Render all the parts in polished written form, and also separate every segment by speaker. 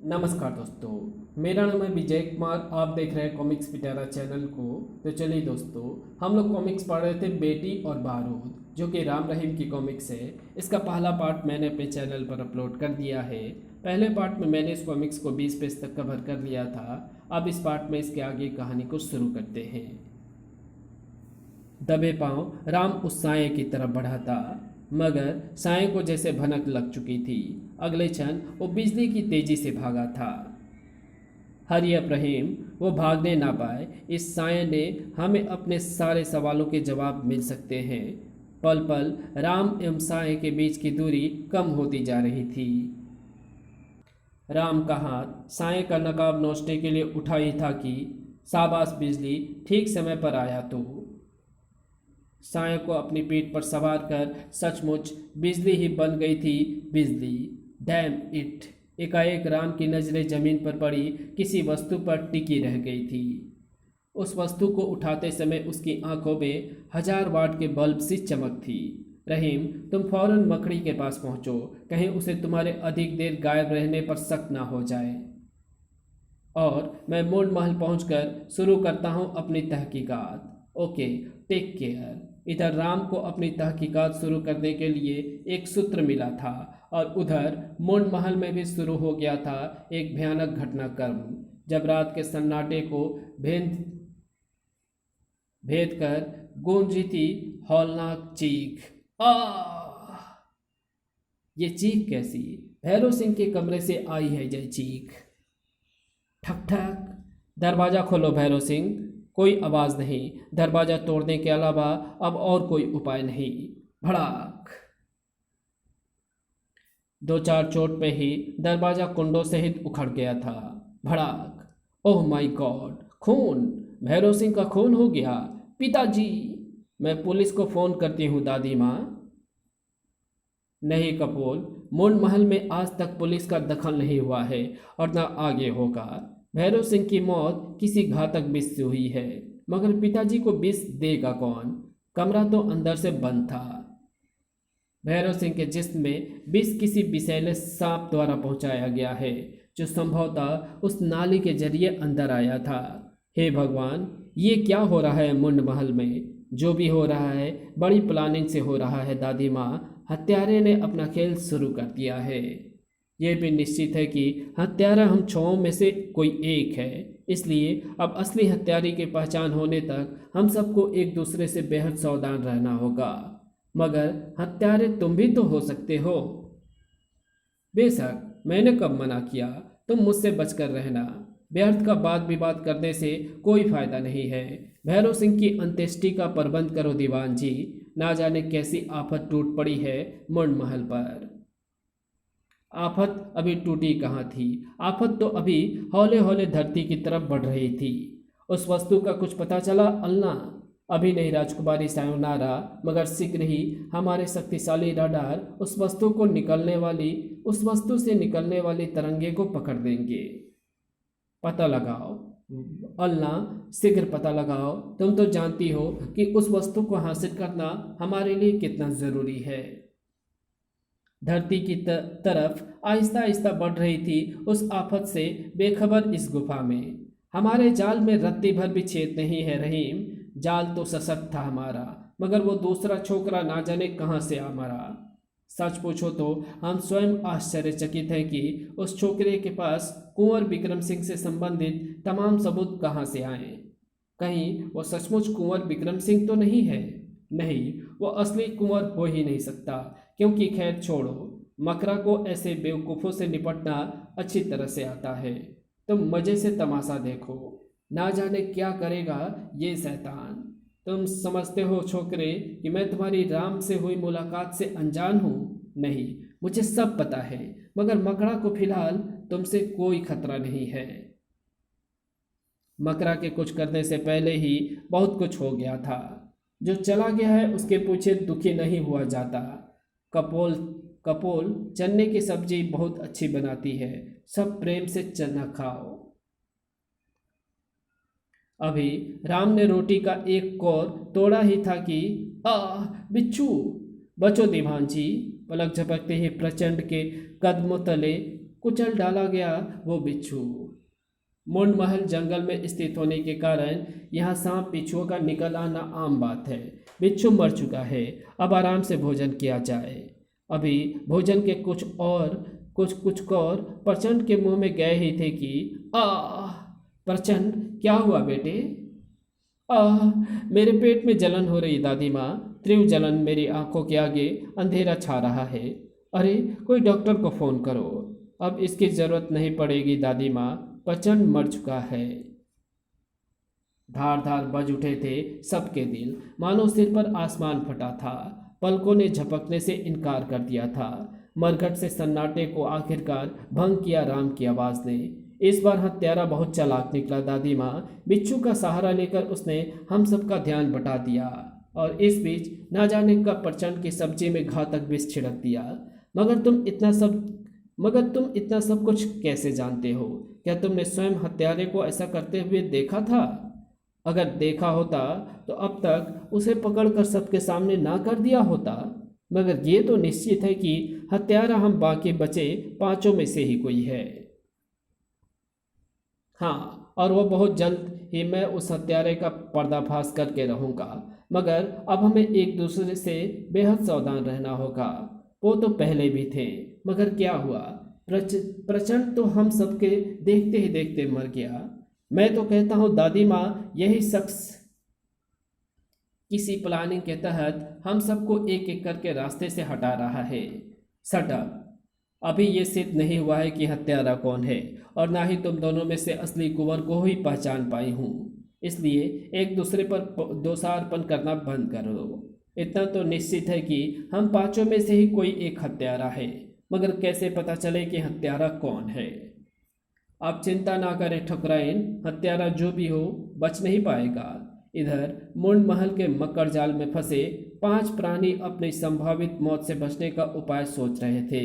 Speaker 1: नमस्कार दोस्तों, मेरा नाम है विजय कुमार। आप देख रहे हैं कॉमिक्स पिटारा चैनल को। तो चलिए दोस्तों, हम लोग कॉमिक्स पढ़ रहे थे बेटी और बारूद, जो कि राम रहीम की कॉमिक्स है। इसका पहला पार्ट मैंने अपने चैनल पर अपलोड कर दिया है। पहले पार्ट में मैंने इस कॉमिक्स को 20 पेज तक कवर कर लिया था। अब इस पार्ट में इसके आगे कहानी को शुरू करते हैं। दबे पांव राम उस साये की तरफ बढ़ा था, मगर साये को जैसे भनक लग चुकी थी। अगले क्षण वो बिजली की तेजी से भागा था। हरि रहीम, वो भागने ना पाए। इस साये ने हमें अपने सारे सवालों के जवाब मिल सकते हैं। पल पल राम एवं साये के बीच की दूरी कम होती जा रही थी। राम का हाथ साये का नकाब नोचने के लिए उठा ही था कि शाबाश बिजली, ठीक समय पर आया तो। साये को अपनी पीठ पर सवार कर सचमुच बिजली ही बन गई थी बिजली। Damn it! एकाएक राम की नज़रें जमीन पर पड़ी किसी वस्तु पर टिकी रह गई थी। उस वस्तु को उठाते समय उसकी आंखों में 1000 वाट के बल्ब सी चमक थी। रहीम, तुम फौरन मकड़ी के पास पहुंचो, कहीं उसे तुम्हारे अधिक देर गायब रहने पर शक ना हो जाए। और मैं मूड महल पहुंचकर शुरू करता हूं अपनी तहकीकात। Okay, take care. इधर राम को अपनी तहकीकात शुरू करने के लिए एक सूत्र मिला था, और उधर मूड महल में भी शुरू हो गया था एक भयानक घटनाक्रम, जब रात के सन्नाटे को भेद भेद कर गूंजी थी हौलनाक चीख। आह! ये चीख कैसी? भैरव सिंह के कमरे से आई है ये चीख। ठक ठक! दरवाज़ा खोलो भैरव सिंह। कोई आवाज़ नहीं। दरवाज़ा तोड़ने के अलावा अब और कोई उपाय नहीं। भड़ाक! 2-4 चोट में ही दरवाज़ा कुंडों सहित उखड़ गया था। भड़ाक! Oh my god! खून! भैरव सिंह का खून हो गया। पिताजी! मैं पुलिस को फ़ोन करती हूँ दादी माँ। नहीं कपोल, मूड महल में आज तक पुलिस का दखल नहीं हुआ है और न आगे होगा। भैरव सिंह की मौत किसी घातक विष से हुई है, मगर पिताजी को विष देगा कौन? कमरा तो अंदर से बंद था। भैरव सिंह के जिस्म में विष किसी विषैले सांप द्वारा पहुंचाया गया है, जो संभवतः उस नाली के जरिए अंदर आया था। हे भगवान, ये क्या हो रहा है मुंड महल में? जो भी हो रहा है बड़ी प्लानिंग से हो रहा है दादी माँ। हत्यारे ने अपना खेल शुरू कर दिया है। यह भी निश्चित है कि हत्यारा हम छहों में से कोई एक है, इसलिए अब असली हत्यारे की पहचान होने तक हम सबको एक दूसरे से बेहद सावधान रहना होगा। मगर हत्यारे तुम भी तो हो सकते हो। बेशक, मैंने कब मना किया? तुम मुझसे बचकर रहना। व्यर्थ का वाद विवाद करने से कोई फायदा नहीं है। भैरव सिंह की अंत्येष्टि का प्रबंध करो दीवान जी। ना जाने कैसी आफत टूट पड़ी है मुंड महल पर। आफत अभी टूटी कहाँ थी? आफत तो अभी हौले हौले धरती की तरफ बढ़ रही थी। उस वस्तु का कुछ पता चला अल्लाह? अभी नहीं राजकुमारी सायोनारा, मगर शीघ्र ही हमारे शक्तिशाली रडार उस वस्तु से निकलने वाली तरंगे को पकड़ देंगे। पता लगाओ अल्लाह, शीघ्र पता लगाओ। तुम तो जानती हो कि उस वस्तु को हासिल करना हमारे लिए कितना जरूरी है। धरती की तरफ आहिस्ता आहिस्ता बढ़ रही थी उस आफत से बेखबर इस गुफा में। हमारे जाल में रत्ती भर भी छेद नहीं है रहीम। जाल तो सशक्त था हमारा, मगर वो दूसरा छोकरा ना जाने कहाँ से आ मरा। सच पूछो तो हम स्वयं आश्चर्यचकित हैं कि उस छोकरे के पास कुंवर विक्रम सिंह से संबंधित तमाम सबूत कहाँ से आए। कहीं वो सचमुच कुंवर विक्रम सिंह तो नहीं है? नहीं, वो असली कुंवर हो ही नहीं सकता। क्योंकि खैर छोड़ो, मकरा को ऐसे बेवकूफ़ों से निपटना अच्छी तरह से आता है। तुम मज़े से तमाशा देखो, ना जाने क्या करेगा ये शैतान। तुम समझते हो छोकरे कि मैं तुम्हारी राम से हुई मुलाकात से अनजान हूँ? नहीं, मुझे सब पता है, मगर मकड़ा को फिलहाल तुमसे कोई खतरा नहीं है। मकरा के कुछ करने से पहले ही बहुत कुछ हो गया था। जो चला गया है उसके पीछे दुखी नहीं हुआ जाता। कपोल कपोल चने की सब्जी बहुत अच्छी बनाती है। सब प्रेम से चना खाओ। अभी राम ने रोटी का एक कौर तोड़ा ही था कि आह बिच्छू! बचो दीवान जी! पलक झपकते ही प्रचंड के कदमों तले कुचल डाला गया वो बिच्छू। मुंड महल जंगल में स्थित होने के कारण यहाँ सांप बिच्छुओं का निकल आना आम बात है। बिच्छू मर चुका है, अब आराम से भोजन किया जाए। अभी भोजन के कुछ कौर प्रचंड के मुंह में गए ही थे कि आह! प्रचंड, क्या हुआ बेटे? आह! मेरे पेट में जलन हो रही दादी माँ, तीव्र जलन, मेरी आंखों के आगे अंधेरा छा रहा है। अरे कोई डॉक्टर को फ़ोन करो। अब इसकी ज़रूरत नहीं पड़ेगी दादी माँ, प्रचंड मर चुका है। धार धार बज उठे थे सबके दिल, मानो सिर पर आसमान फटा था। पलकों ने झपकने से इनकार कर दिया था। मरघट से सन्नाटे को आखिरकार भंग किया राम की आवाज़ ने। इस बार हत्यारा बहुत चालाक निकला दादी माँ। बिच्छू का सहारा लेकर उसने हम सबका ध्यान बटा दिया और इस बीच ना जाने कब प्रचंड की सब्जी में घातक विष छिड़क दिया। मगर तुम इतना सब कुछ कैसे जानते हो? क्या तुमने स्वयं हत्यारे को ऐसा करते हुए देखा था? अगर देखा होता तो अब तक उसे पकड़कर सबके सामने ना कर दिया होता। मगर ये तो निश्चित है कि हत्यारा हम बाकी बचे पांचों में से ही कोई है। हाँ, और वो बहुत जल्द ही मैं उस हत्यारे का पर्दाफाश करके रहूँगा। मगर अब हमें एक दूसरे से बेहद सावधान रहना होगा। वो तो पहले भी थे, मगर क्या हुआ? प्रचंड तो हम सबके देखते ही देखते मर गया। मैं तो कहता हूँ दादी माँ, यही शख्स किसी प्लानिंग के तहत हम सबको एक एक करके रास्ते से हटा रहा है। Shut up! अभी ये सिद्ध नहीं हुआ है कि हत्यारा कौन है, और ना ही तुम दोनों में से असली कुंवर को ही पहचान पाई हूँ। इसलिए एक दूसरे पर दोषारोपण करना बंद करो। इतना तो निश्चित है कि हम पांचों में से ही कोई एक हत्यारा है, मगर कैसे पता चले कि हत्यारा कौन है? आप चिंता ना करें ठकुराइन, हत्यारा जो भी हो बच नहीं पाएगा। इधर मुंड महल के मकर जाल में फंसे 5 प्राणी अपनी संभावित मौत से बचने का उपाय सोच रहे थे।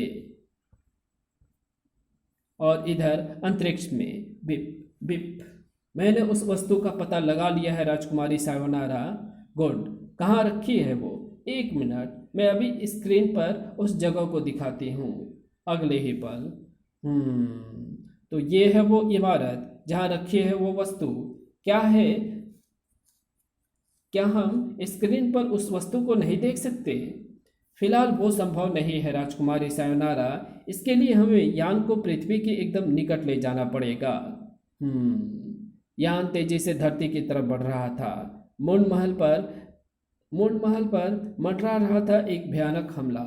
Speaker 1: और इधर अंतरिक्ष में बिप बिप, मैंने उस वस्तु का पता लगा लिया है राजकुमारी सायोनारा। गुड, कहाँ रखी है वो? 1 मिनट, मैं अभी स्क्रीन पर उस जगह को दिखाती हूँ। अगले ही पल, तो ये है वो इमारत जहाँ रखी है वो वस्तु। क्या है? क्या हम स्क्रीन पर उस वस्तु को नहीं देख सकते? फिलहाल वो संभव नहीं है राजकुमारी सायोनारा। इसके लिए हमें यान को पृथ्वी के एकदम निकट ले जाना पड़ेगा। यान तेजी से धरती की तरफ बढ़ रहा था। मुंड महल पर मंडरा रहा था एक भयानक हमला।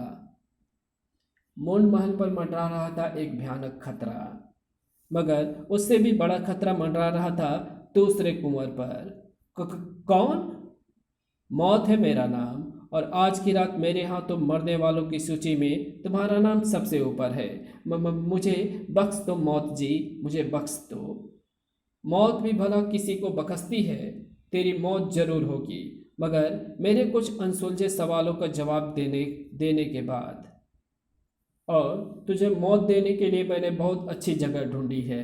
Speaker 1: मुंड महल पर मंडरा रहा था एक भयानक खतरा, मगर उससे भी बड़ा खतरा मंडरा रहा था दूसरे कुंवर पर। कौन? मौत है मेरा नाम, और आज की रात मेरे हाथों मरने वालों की सूची में तुम्हारा नाम सबसे ऊपर है। मुझे बख्श दो मौत जी, मुझे बख्श दो। मौत भी भला किसी को बख्शती है? तेरी मौत जरूर होगी, मगर मेरे कुछ अनसुलझे सवालों का जवाब देने के बाद। और तुझे मौत देने के लिए मैंने बहुत अच्छी जगह ढूंढी है।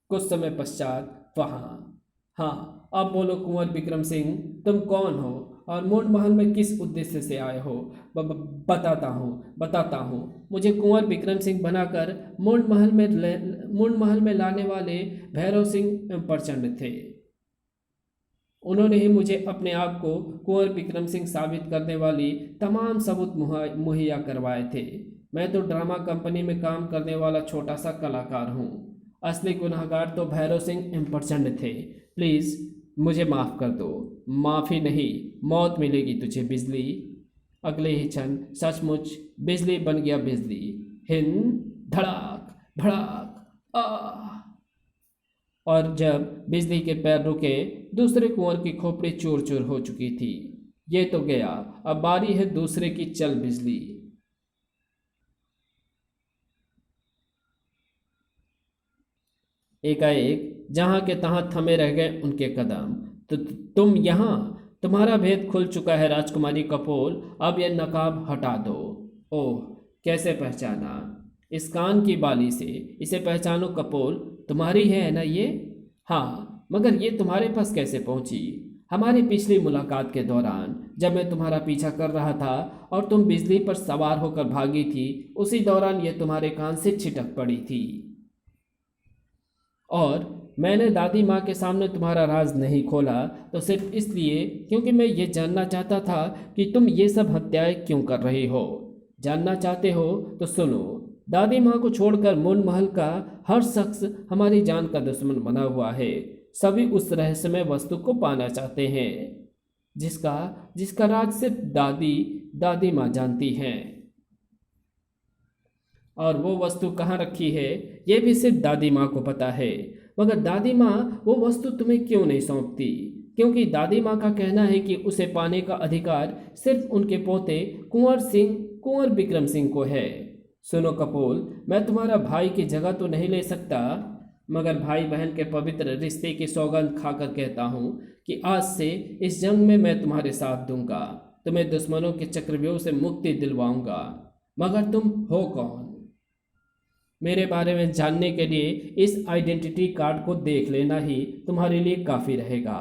Speaker 1: कुछ समय पश्चात वहाँ। हाँ, अब बोलो कुंवर विक्रम सिंह, तुम कौन हो और मुंड महल में किस उद्देश्य से आए हो? बताता हूँ। मुझे कुंवर विक्रम सिंह बनाकर मुंड महल में लाने वाले भैरव सिंह प्रचंड थे। उन्होंने ही मुझे अपने आप को कुंवर विक्रम सिंह साबित करने वाली तमाम सबूत मुहैया करवाए थे। मैं तो ड्रामा कंपनी में काम करने वाला छोटा सा कलाकार हूँ। असली गुनहगार तो भैरव सिंह प्रचंड थे। प्लीज़ मुझे माफ़ कर दो। माफ़ी नहीं, मौत मिलेगी तुझे बिजली। अगले ही क्षण सचमुच बिजली बन गया बिजली। हिंद, धड़ाक भड़ाक, आ। और जब बिजली के पैर रुके, दूसरे कुंवर की खोपड़ी चूर चूर हो चुकी थी। ये तो गया, अब बारी है दूसरे की। चल बिजली। एकाएक जहां के तहां थमे रह गए उनके कदम। तो तुम यहाँ? तुम्हारा भेद खुल चुका है राजकुमारी कपोल, अब यह नकाब हटा दो। ओह, कैसे पहचाना? इस कान की बाली से इसे पहचानो कपोल, तुम्हारी है ना ये? हाँ, मगर ये तुम्हारे पास कैसे पहुंची? हमारी पिछली मुलाकात के दौरान जब मैं तुम्हारा पीछा कर रहा था और तुम बिजली पर सवार होकर भागी थी, उसी दौरान यह तुम्हारे कान से छिटक पड़ी थी। और मैंने दादी माँ के सामने तुम्हारा राज नहीं खोला तो सिर्फ इसलिए क्योंकि मैं ये जानना चाहता था कि तुम ये सब हत्याएं क्यों कर रही हो। जानना चाहते हो तो सुनो। दादी माँ को छोड़कर मून महल का हर शख्स हमारी जान का दुश्मन बना हुआ है। सभी उस रहस्यमय वस्तु को पाना चाहते हैं जिसका जिसका राज सिर्फ दादी माँ जानती हैं। और वो वस्तु कहाँ रखी है ये भी सिर्फ दादी माँ को पता है। मगर दादी माँ वो वस्तु तुम्हें क्यों नहीं सौंपती? क्योंकि दादी माँ का कहना है कि उसे पाने का अधिकार सिर्फ उनके पोते कुंवर विक्रम सिंह को है। सुनो कपोल, मैं तुम्हारा भाई की जगह तो नहीं ले सकता, मगर भाई बहन के पवित्र रिश्ते की सौगंध खाकर कहता हूँ कि आज से इस जंग में मैं तुम्हारे साथ दूंगा, तुम्हें दुश्मनों के चक्रव्यूह से मुक्ति दिलवाऊंगा। मगर तुम हो कौन? मेरे बारे में जानने के लिए इस आइडेंटिटी कार्ड को देख लेना ही तुम्हारे लिए काफ़ी रहेगा।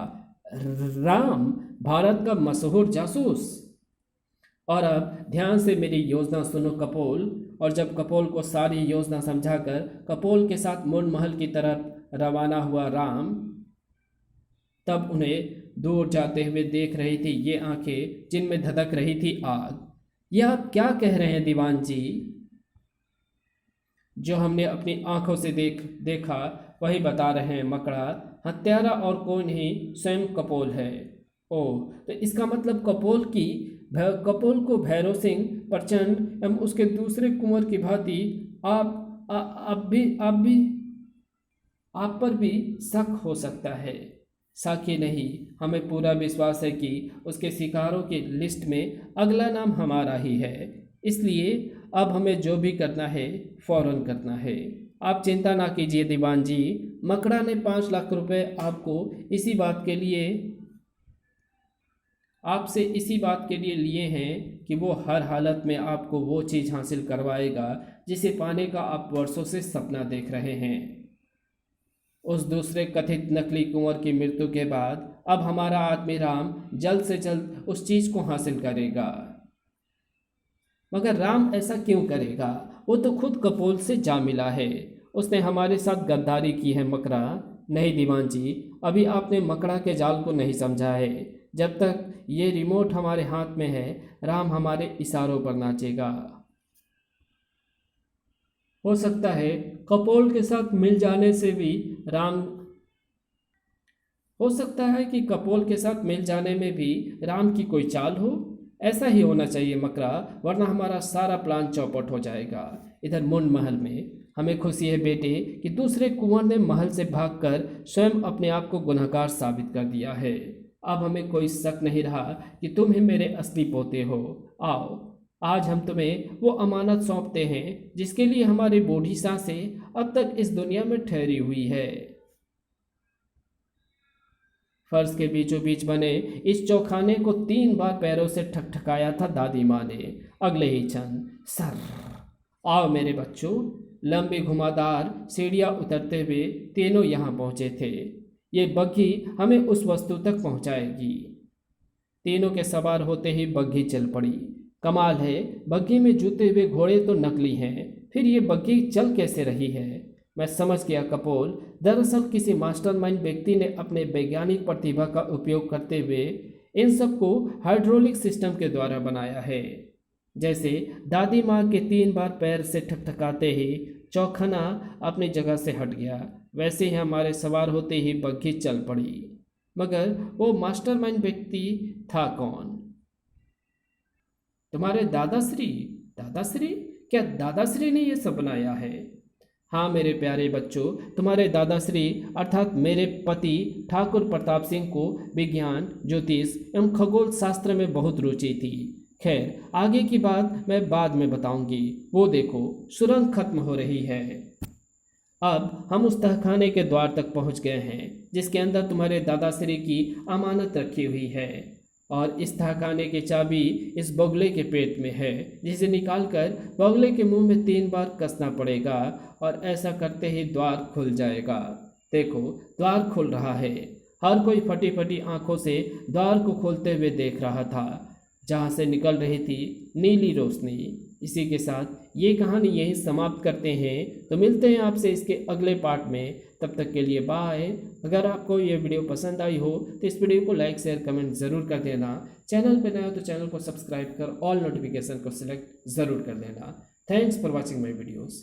Speaker 1: राम, भारत का मशहूर जासूस। और अब ध्यान से मेरी योजना सुनो कपोल। और जब कपोल को सारी योजना समझाकर कपोल के साथ मून महल की तरफ रवाना हुआ राम, तब उन्हें दूर जाते हुए देख रही थी ये आंखें जिनमें धधक रही थी आग। यह आप क्या कह रहे हैं दीवान जी? जो हमने अपनी आंखों से देखा वही बता रहे हैं मकड़ा। हत्यारा और कोई नहीं, स्वयं कपोल है। ओह, तो इसका मतलब कपोल को भैरव सिंह प्रचंड एवं उसके दूसरे कुंवर की भांति आप पर भी शक हो सकता है। शक ही नहीं, हमें पूरा विश्वास है कि उसके शिकारों की लिस्ट में अगला नाम हमारा ही है। इसलिए अब हमें जो भी करना है फौरन करना है। आप चिंता ना कीजिए दीवान जी। मकड़ा ने 5 लाख रुपए आपसे इसी बात के लिए लिए हैं कि वो हर हालत में आपको वो चीज़ हासिल करवाएगा जिसे पाने का आप वर्षों से सपना देख रहे हैं। उस दूसरे कथित नकली कुंवर की मृत्यु के बाद अब हमारा आदमी राम जल्द से जल्द उस चीज़ को हासिल करेगा। मगर राम ऐसा क्यों करेगा? वो तो खुद कपोल से जा मिला है। उसने हमारे साथ गद्दारी की है मकड़ा। नहीं दीवान जी, अभी आपने मकड़ा के जाल को नहीं समझा है। जब तक ये रिमोट हमारे हाथ में है, राम हमारे इशारों पर नाचेगा। हो सकता है कपोल के साथ मिल जाने से भी कपोल के साथ मिल जाने में भी राम की कोई चाल हो। ऐसा ही होना चाहिए मकड़ा, वरना हमारा सारा प्लान चौपट हो जाएगा। इधर मून महल में हमें खुशी है बेटे कि दूसरे कुंवर ने महल से भागकर स्वयं अपने आप को गुनहगार साबित कर दिया है। अब हमें कोई शक नहीं रहा कि तुम ही मेरे असली पोते हो। आओ, आज हम तुम्हें वो अमानत सौंपते हैं जिसके लिए हमारी बूढ़ी सांसें अब तक इस दुनिया में ठहरी हुई है। फर्श के बीचों बीच बने इस चौखाने को 3 बार पैरों से ठकठकाया था दादी माँ ने। अगले ही क्षण सर। आओ मेरे बच्चों। लंबी घुमावदार सीढ़ियाँ उतरते हुए तीनों यहाँ पहुँचे थे। ये बग्घी हमें उस वस्तु तक पहुँचाएगी। तीनों के सवार होते ही बग्घी चल पड़ी। कमाल है, बग्घी में जूते हुए घोड़े तो नकली हैं, फिर ये बग्घी चल कैसे रही है? मैं समझ गया कपोल। दरअसल किसी मास्टरमाइंड व्यक्ति ने अपने वैज्ञानिक प्रतिभा का उपयोग करते हुए इन सबको हाइड्रोलिक सिस्टम के द्वारा बनाया है। जैसे दादी माँ के 3 बार पैर से ठकठकाते ही चौखाना अपनी जगह से हट गया, वैसे ही हमारे सवार होते ही बग्घी चल पड़ी। मगर वो मास्टरमाइंड व्यक्ति था कौन? तुम्हारे दादाश्री? दादाश्री? क्या दादाश्री ने ये सब बनाया है? हाँ मेरे प्यारे बच्चों, तुम्हारे दादाश्री अर्थात मेरे पति ठाकुर प्रताप सिंह को विज्ञान, ज्योतिष एवं खगोल शास्त्र में बहुत रुचि थी। खैर, आगे की बात मैं बाद में बताऊंगी। वो देखो, सुरंग खत्म हो रही है। अब हम उस तहखाने के द्वार तक पहुंच गए हैं जिसके अंदर तुम्हारे दादाश्री की अमानत रखी हुई है। और इस तहखाने की चाबी इस बगुले के पेट में है, जिसे निकालकर बगुले के मुंह में 3 बार कसना पड़ेगा और ऐसा करते ही द्वार खुल जाएगा। देखो, द्वार खुल रहा है। हर कोई फटी फटी आंखों से द्वार को खोलते हुए देख रहा था, जहां से निकल रही थी नीली रोशनी। इसी के साथ ये कहानी यहीं समाप्त करते हैं। तो मिलते हैं आपसे इसके अगले पार्ट में। तब तक के लिए बाय। अगर आपको ये वीडियो पसंद आई हो तो इस वीडियो को लाइक शेयर कमेंट ज़रूर कर देना। चैनल पर नया हो तो चैनल को सब्सक्राइब कर ऑल नोटिफिकेशन को सिलेक्ट ज़रूर कर देना। Thanks for watching my videos.